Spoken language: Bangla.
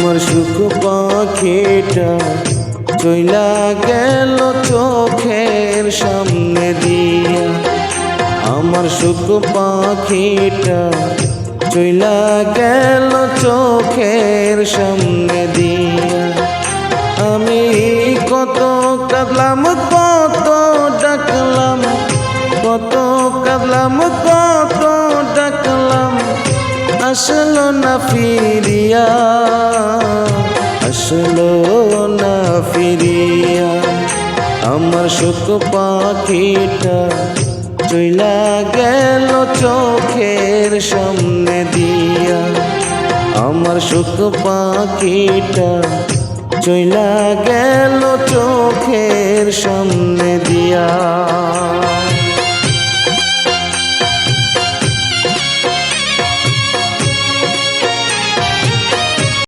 আমার সুখ পাখিটা চইলা গেল চোখের সামনে দিয়া। আমার সুখ পাখিটা চইলা গেল চোখের সামনে দিয়া। আমি কত কাঁদলাম কত ডাকলাম, কত কাঁদলাম কত ডাকলাম, আসলো না ফিরিয়া, আসলো না ফিরিয়া। আমার সুখ পাখিটা চইলা গেল চোখের সামনে দিয়া। আমার সুখ পাখিটা চইলা গেল চোখের সামনে দিয়া।